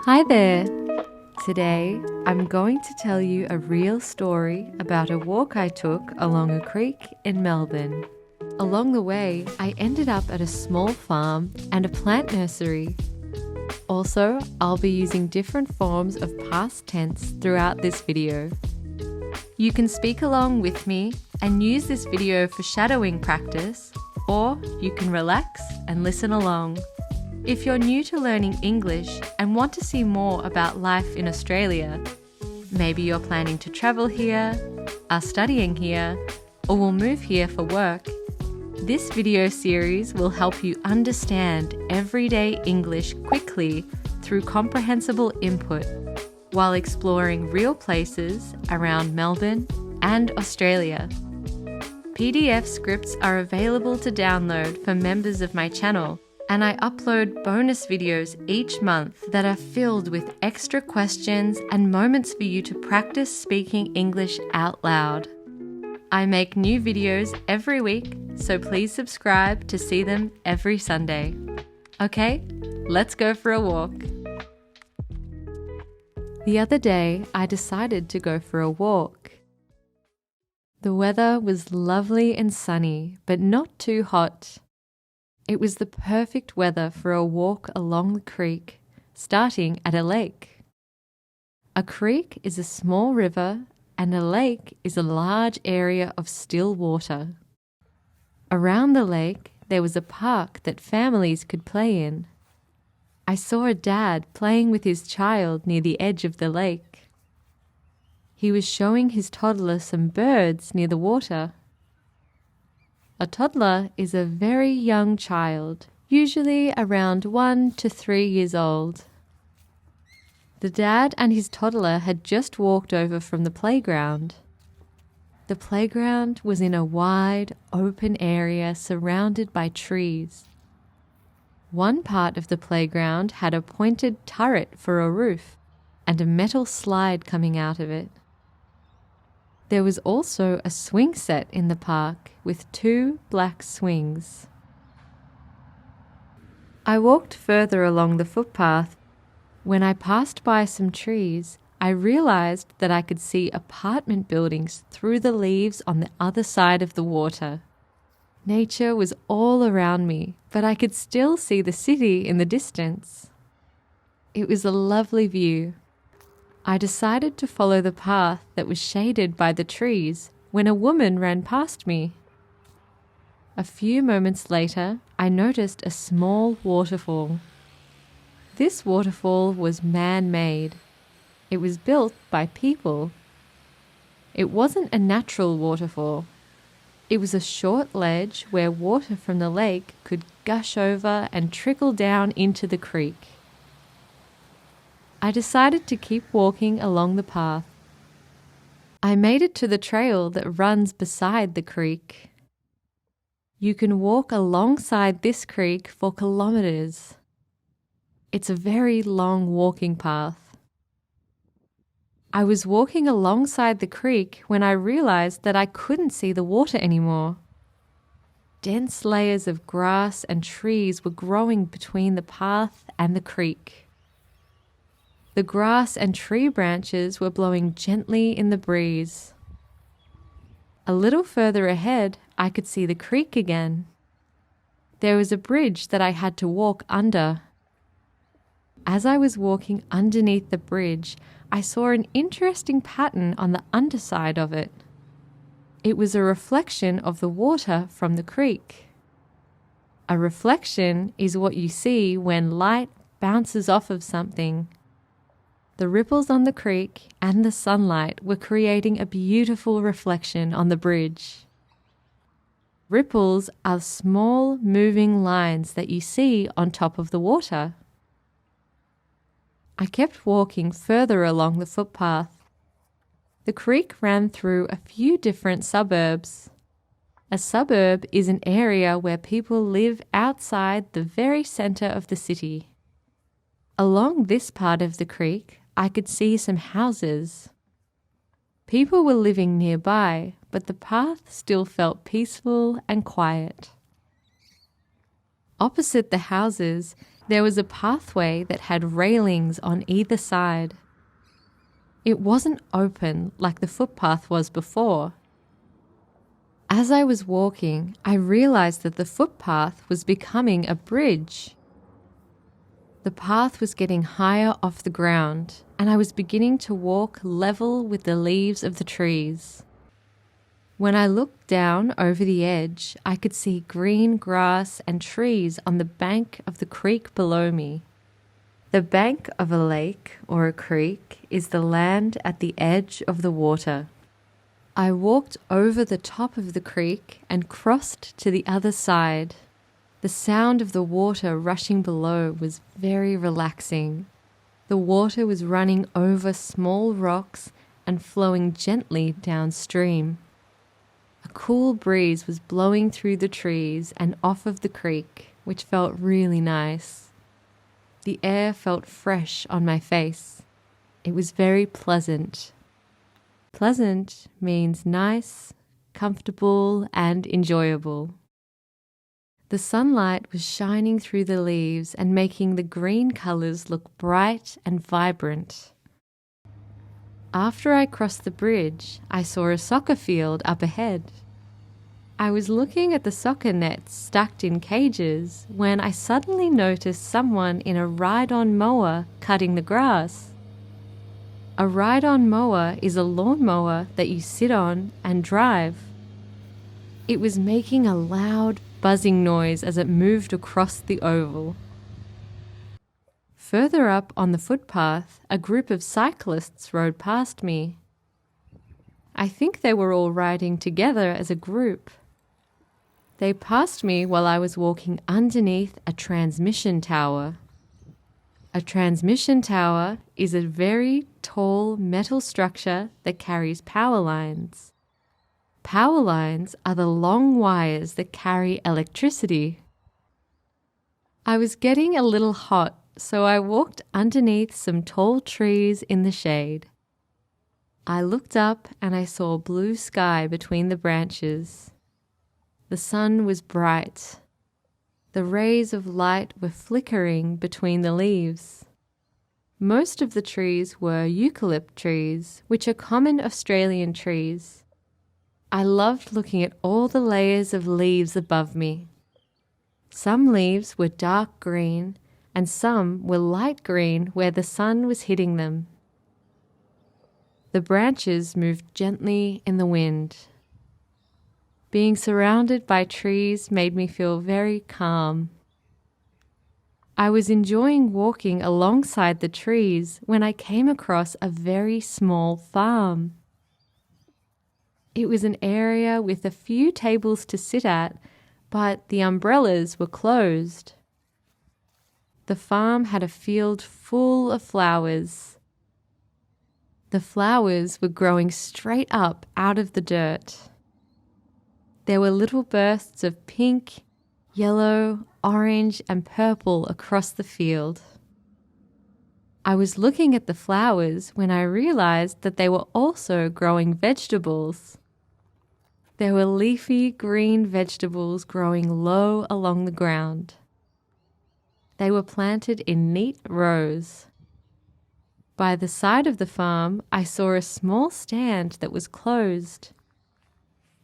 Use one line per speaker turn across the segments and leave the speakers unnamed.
Hi there! Today I'm going to tell you a real story about a walk I took along a creek in Melbourne. Along the way, I ended up at a small farm and a plant nursery. Also, I'll be using different forms of past tense throughout this video. You can speak along with me and use this video for shadowing practice, or you can relax and listen along. If you're new to learning English and want to see more about life in Australia, maybe you're planning to travel here, are studying here, or will move here for work, this video series will help you understand everyday English quickly through comprehensible input while exploring real places around Melbourne and Australia. PDF scripts are available to download for members of my channel, and I upload bonus videos each month that are filled with extra questions and moments for you to practice speaking English out loud. I make new videos every week, so please subscribe to see them every Sunday. Okay, let's go for a walk. The other day, I decided to go for a walk. The weather was lovely and sunny, but not too hot. It was the perfect weather for a walk along the creek, starting at a lake. A creek is a small river, and a lake is a large area of still water. Around the lake, there was a park that families could play in. I saw a dad playing with his child near the edge of the lake. He was showing his toddler some birds near the water. A toddler is a very young child, usually around 1 to 3 years old. The dad and his toddler had just walked over from the playground. The playground was in a wide, open area surrounded by trees. One part of the playground had a pointed turret for a roof and a metal slide coming out of it. There was also a swing set in the park with 2 black swings. I walked further along the footpath. When I passed by some trees, I realized that I could see apartment buildings through the leaves on the other side of the water. Nature was all around me, but I could still see the city in the distance. It was a lovely view. I decided to follow the path that was shaded by the trees when a woman ran past me. A few moments later, I noticed a small waterfall. This waterfall was man-made. It was built by people. It wasn't a natural waterfall. It was a short ledge where water from the lake could gush over and trickle down into the creek. I decided to keep walking along the path. I made it to the trail that runs beside the creek. You can walk alongside this creek for kilometers. It's a very long walking path. I was walking alongside the creek when I realized that I couldn't see the water anymore. Dense layers of grass and trees were growing between the path and the creek. The grass and tree branches were blowing gently in the breeze. A little further ahead, I could see the creek again. There was a bridge that I had to walk under. As I was walking underneath the bridge, I saw an interesting pattern on the underside of it. It was a reflection of the water from the creek. A reflection is what you see when light bounces off of something. The ripples on the creek and the sunlight were creating a beautiful reflection on the bridge. Ripples are small moving lines that you see on top of the water. I kept walking further along the footpath. The creek ran through a few different suburbs. A suburb is an area where people live outside the very center of the city. Along this part of the creek, I could see some houses. People were living nearby, but the path still felt peaceful and quiet. Opposite the houses, There was a pathway that had railings on either side. It wasn't open like the footpath was before. As I was walking, I realized that the footpath was becoming a bridge. The path was getting higher off the ground, and I was beginning to walk level with the leaves of the trees. When I looked down over the edge, I could see green grass and trees on the bank of the creek below me. The bank of a lake or a creek is the land at the edge of the water. I walked over the top of the creek and crossed to the other side. The sound of the water rushing below was very relaxing. The water was running over small rocks and flowing gently downstream. A cool breeze was blowing through the trees and off of the creek, which felt really nice. The air felt fresh on my face. It was very pleasant. Pleasant means nice, comfortable, and enjoyable. The sunlight was shining through the leaves and making the green colors look bright and vibrant. After I crossed the bridge, I saw a soccer field up ahead. I was looking at the soccer nets stacked in cages when I suddenly noticed someone in a ride-on mower cutting the grass. A ride-on mower is a lawnmower that you sit on and drive. It was making a loud buzzing noise as it moved across the oval. Further up on the footpath, a group of cyclists rode past me. I think they were all riding together as a group. They passed me while I was walking underneath a transmission tower. A transmission tower is a very tall metal structure that carries power lines. Power lines are the long wires that carry electricity. I was getting a little hot, so I walked underneath some tall trees in the shade. I looked up and I saw blue sky between the branches. The sun was bright. The rays of light were flickering between the leaves. Most of the trees were eucalypt trees, which are common Australian trees. I loved looking at all the layers of leaves above me. Some leaves were dark green and some were light green where the sun was hitting them. The branches moved gently in the wind. Being surrounded by trees made me feel very calm. I was enjoying walking alongside the trees when I came across a very small farm. It was an area with a few tables to sit at, but the umbrellas were closed. The farm had a field full of flowers. The flowers were growing straight up out of the dirt. There were little bursts of pink, yellow, orange, and purple across the field. I was looking at the flowers when I realized that they were also growing vegetables. There were leafy green vegetables growing low along the ground. They were planted in neat rows. By the side of the farm, I saw a small stand that was closed.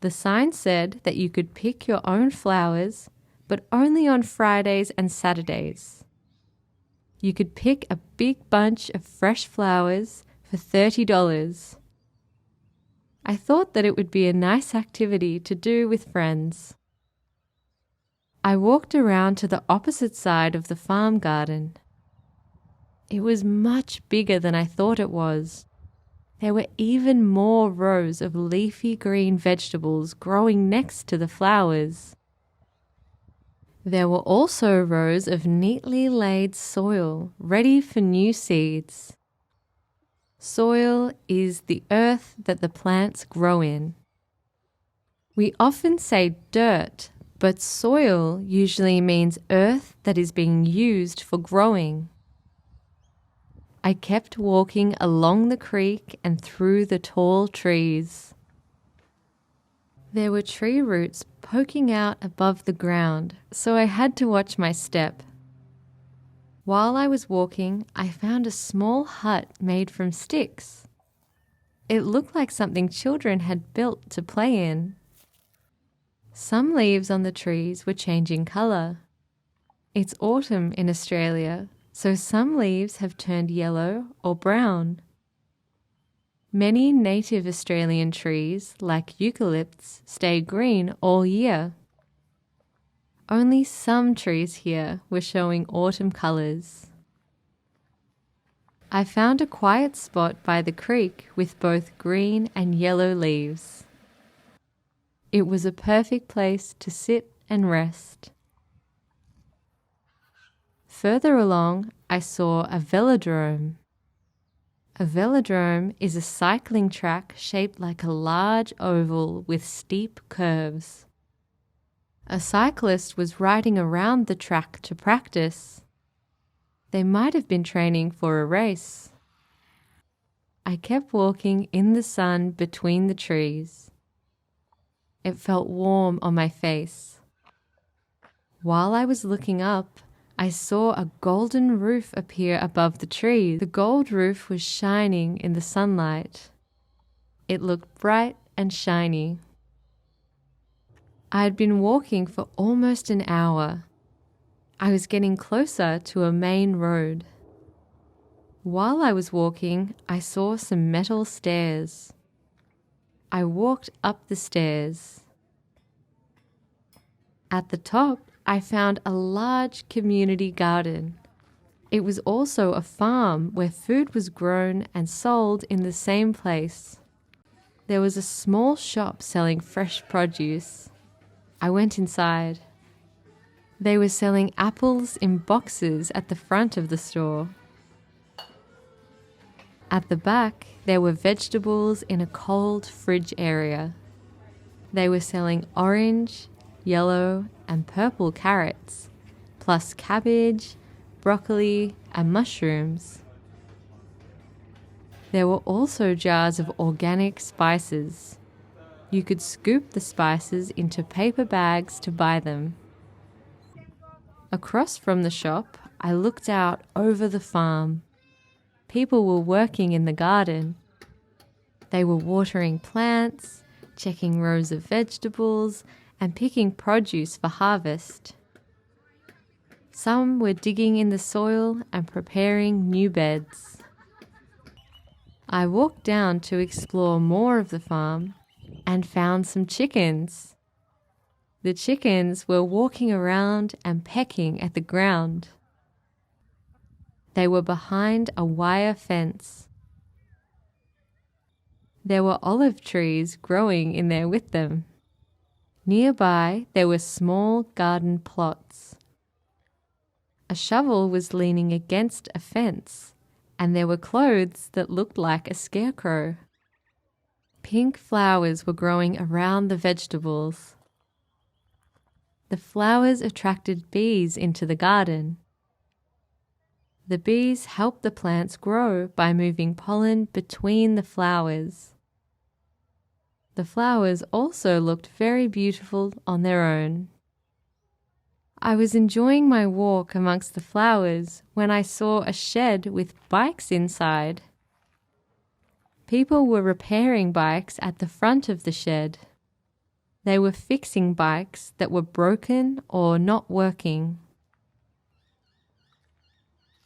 The sign said that you could pick your own flowers, but only on Fridays and Saturdays. You could pick a big bunch of fresh flowers for $30. I thought that it would be a nice activity to do with friends. I walked around to the opposite side of the farm garden. It was much bigger than I thought it was. There were even more rows of leafy green vegetables growing next to the flowers. There were also rows of neatly laid soil ready for new seeds. Soil is the earth that the plants grow in. We often say dirt, but soil usually means earth that is being used for growing. I kept walking along the creek and through the tall trees. There were tree roots poking out above the ground, so I had to watch my step. While I was walking, I found a small hut made from sticks. It looked like something children had built to play in. Some leaves on the trees were changing colour. It's autumn in Australia, so some leaves have turned yellow or brown. Many native Australian trees, like eucalypts, stay green all year. Only some trees here were showing autumn colours. I found a quiet spot by the creek with both green and yellow leaves. It was a perfect place to sit and rest. Further along, I saw a velodrome. A velodrome is a cycling track shaped like a large oval with steep curves. A cyclist was riding around the track to practice. They might have been training for a race. I kept walking in the sun between the trees. It felt warm on my face. While I was looking up, I saw a golden roof appear above the trees. The gold roof was shining in the sunlight. It looked bright and shiny. I had been walking for almost an hour. I was getting closer to a main road. While I was walking, I saw some metal stairs. I walked up the stairs. At the top, I found a large community garden. It was also a farm where food was grown and sold in the same place. There was a small shop selling fresh produce. I went inside. They were selling apples in boxes at the front of the store. At the back, there were vegetables in a cold fridge area. They were selling orange, yellow, and purple carrots, plus cabbage, broccoli, and mushrooms. There were also jars of organic spices. You could scoop the spices into paper bags to buy them. Across from the shop, I looked out over the farm. People were working in the garden. They were watering plants, checking rows of vegetables, and picking produce for harvest. Some were digging in the soil and preparing new beds. I walked down to explore more of the farm and found some chickens. The chickens were walking around and pecking at the ground. They were behind a wire fence. There were olive trees growing in there with them. Nearby, there were small garden plots. A shovel was leaning against a fence, and there were clothes that looked like a scarecrow. Pink flowers were growing around the vegetables. The flowers attracted bees into the garden. The bees helped the plants grow by moving pollen between the flowers. The flowers also looked very beautiful on their own. I was enjoying my walk amongst the flowers when I saw a shed with bikes inside. People were repairing bikes at the front of the shed. They were fixing bikes that were broken or not working.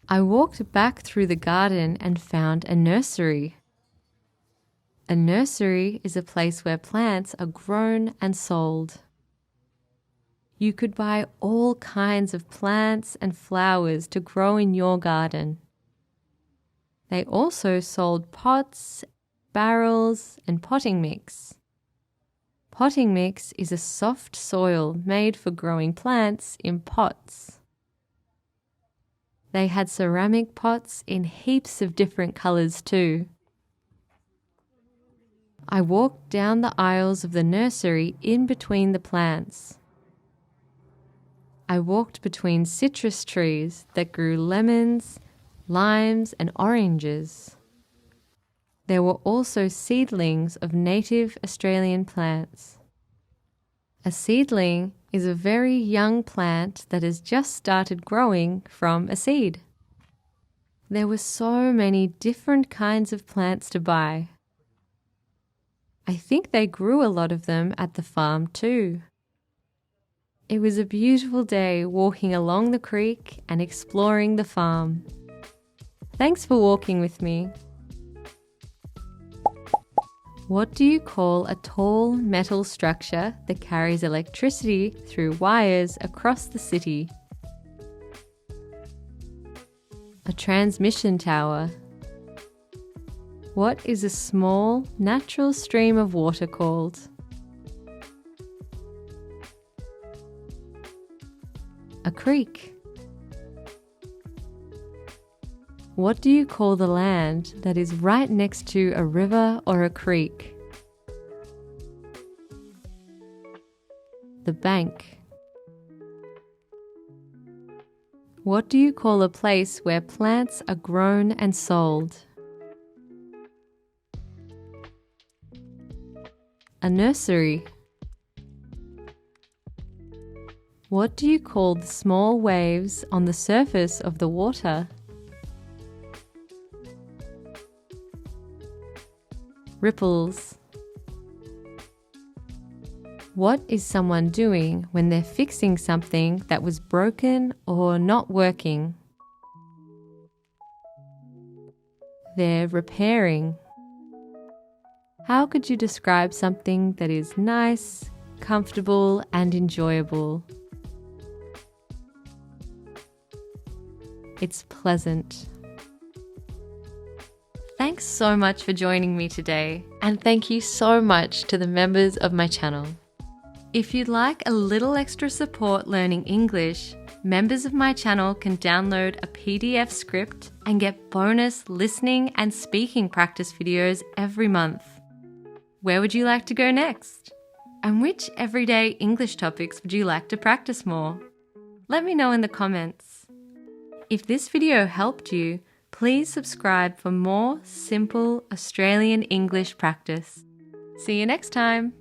I walked back through the garden and found a nursery. A nursery is a place where plants are grown and sold. You could buy all kinds of plants and flowers to grow in your garden. They also sold pots, barrels, and potting mix. Potting mix is a soft soil made for growing plants in pots. They had ceramic pots in heaps of different colours too. I walked down the aisles of the nursery in between the plants. I walked between citrus trees that grew lemons, limes, and oranges. There were also seedlings of native Australian plants. A seedling is a very young plant that has just started growing from a seed. There were so many different kinds of plants to buy. I think they grew a lot of them at the farm too. It was a beautiful day walking along the creek and exploring the farm. Thanks for walking with me. What do you call a tall metal structure that carries electricity through wires across the city? A transmission tower. What is a small, natural stream of water called? A creek. What do you call the land that is right next to a river or a creek? The bank. What do you call a place where plants are grown and sold? A nursery. What do you call the small waves on the surface of the water? Ripples. What is someone doing when they're fixing something that was broken or not working? They're repairing. How could you describe something that is nice, comfortable, and enjoyable? It's pleasant. Thanks so much for joining me today, and thank you so much to the members of my channel. If you'd like a little extra support learning English, members of my channel can download a PDF script and get bonus listening and speaking practice videos every month. Where would you like to go next? And which everyday English topics would you like to practice more? Let me know in the comments. If this video helped you, please subscribe for more simple Australian English practice. See you next time.